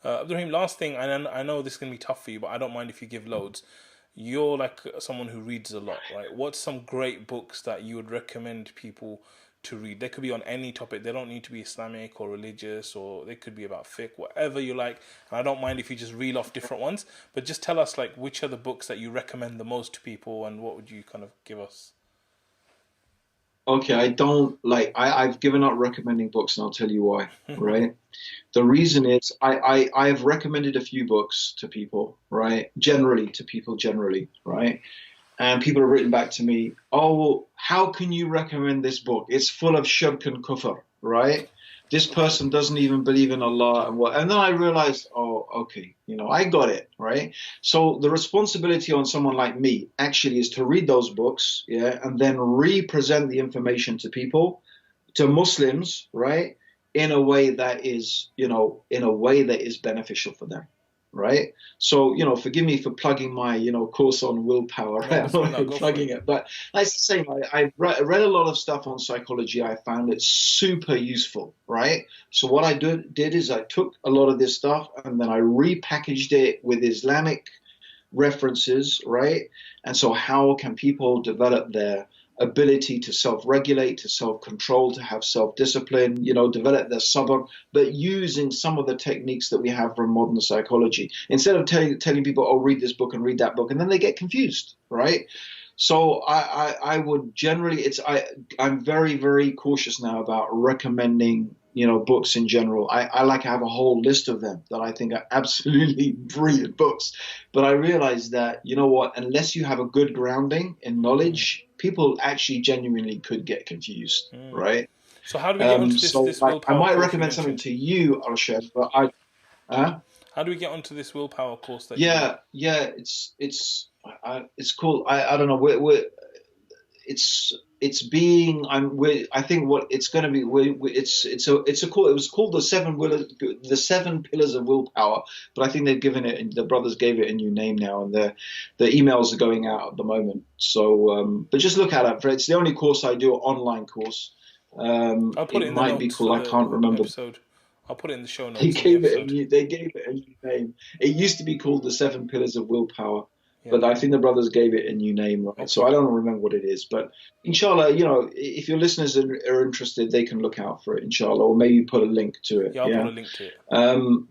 Abdurrahim, last thing, and I know this is going to be tough for you, but I don't mind if you give loads. You're like someone who reads a lot, right? What's some great books that you would recommend people to read? They could be on any topic. They don't need to be Islamic or religious, or they could be about fiqh, whatever you like. And I don't mind if you just reel off different ones, but just tell us like which are the books that you recommend the most to people, and what would you kind of give us? Okay, I don't like I've given up recommending books and I'll tell you why, right? The reason is I've recommended a few books to people, right? Generally to people generally, right? And people have written back to me, oh, well, how can you recommend this book? It's full of shirk and kufr, right? This person doesn't even believe in Allah and what. And then I realized, oh, okay, I got it, right? So the responsibility on someone like me actually is to read those books, yeah, and then represent the information to people, to Muslims, right, in a way that is, in a way that is beneficial for them, right? So, forgive me for plugging my, course on willpower, No, right? I'm not Bismillah, really go for it. plugging it, but like the same, I read a lot of stuff on psychology. I found it super useful, right? So what I did is I took a lot of this stuff and then I repackaged it with Islamic references, right? And so how can people develop their ability to self-regulate, to self-control, to have self-discipline, develop their sabr, but using some of the techniques that we have from modern psychology. Instead of telling people, oh, read this book and read that book, and then they get confused, right? So I would generally I'm very, very cautious now about recommending books in general. I like to have a whole list of them that I think are absolutely brilliant books. But I realize that, what, unless you have a good grounding in Mm, knowledge, people actually genuinely could get confused, mm. right? So how do we get onto this So this like I willpower might course you recommend something mentioned? to you, Arshad, but uh, How do we get onto this willpower course that you? yeah, it's cool. I don't know. It's being I think what it's going to be it's a cool, it was called the seven pillars of willpower, but I think they've given it, the brothers gave it a new name now, and the emails are going out at the moment. So but just look at it, for it's the only course I do, an online course. I'll put it It in the might be notes for called, I the can't remember. episode. I'll put it in the show notes of the episode. They gave it a new name. It used to be called the Seven Pillars of Willpower, Yeah. but I think the brothers gave it a new name, right? So Okay. I don't remember what it is, but inshallah, if your listeners are interested, they can look out for it, inshallah, or maybe put a link to it. Yeah, I'll put Yeah. a link to it.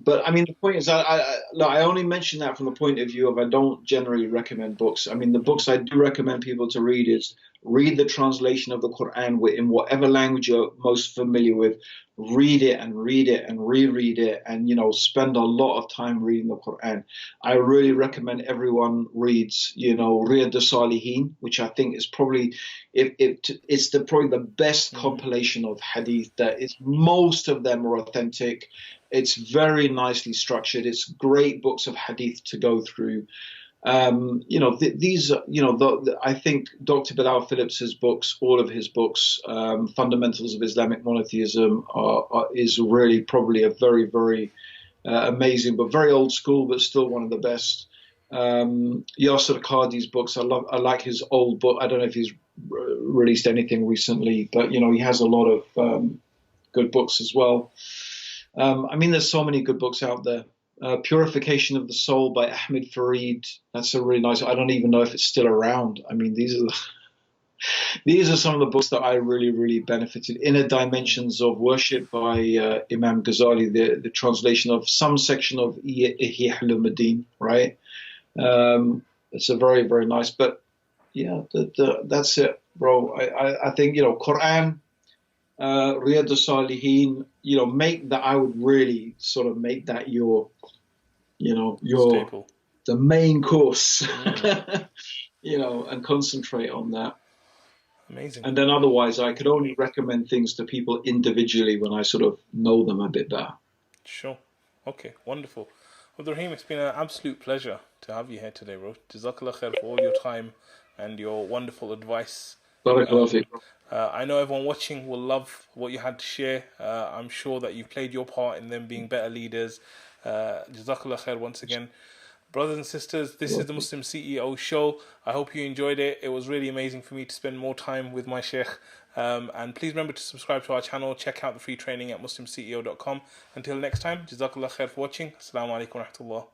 But I mean, the point is, look, I only mention that from the point of view of I don't generally recommend books. I mean, the Mm, books I do recommend people to read is read the translation of the Quran in whatever language you're most familiar with. Read it and reread it, and spend a lot of time reading the Quran. I really recommend everyone reads, Riyad al-Salihin, which I think is probably it's probably the best mm, compilation of hadith that is. Most of them are authentic. It's very nicely structured. It's great books of hadith to go through. These, I think Dr. Bilal Phillips's books, all of his books, Fundamentals of Islamic Monotheism, is really probably a very, very amazing, but very old school, but still one of the best. Yasser Qadi's books, I like his old book. I don't know if he's released anything recently, but he has a lot of good books as well. I mean, there's so many good books out there. Purification of the Soul by Ahmed Farid. That's a really nice. I don't even know if it's still around. I mean, these are some of the books that I really, really benefited. Inner mm. Dimensions of Worship by Imam Ghazali. The translation of some section of Ihya Ulumuddin. Right. It's a very, very nice. But yeah, that's it, bro. I think Quran, Riyadh Salihin, make that. I would really sort of make that your Staple. the main course, Mm, and concentrate on that. amazing. And then otherwise, I could only recommend things to people individually when I sort of know them a bit better. Sure. Okay, wonderful. Abdurrahim, it's been an absolute pleasure to have you here today, bro. Jazakallah khair for all your time and your wonderful advice. Barakallahu Um, fiik. I know everyone watching will love what you had to share. I'm sure that you've played your part in them being better leaders. Jazakallah khair once again. Brothers and sisters, this is the Muslim CEO show. I hope you enjoyed it. It was really amazing for me to spend more time with my Sheikh. And please remember to subscribe to our channel. Check out the free training at muslimceo.com. Until next time, Jazakallah khair for watching. Assalamu alaikum wa rahmatullah.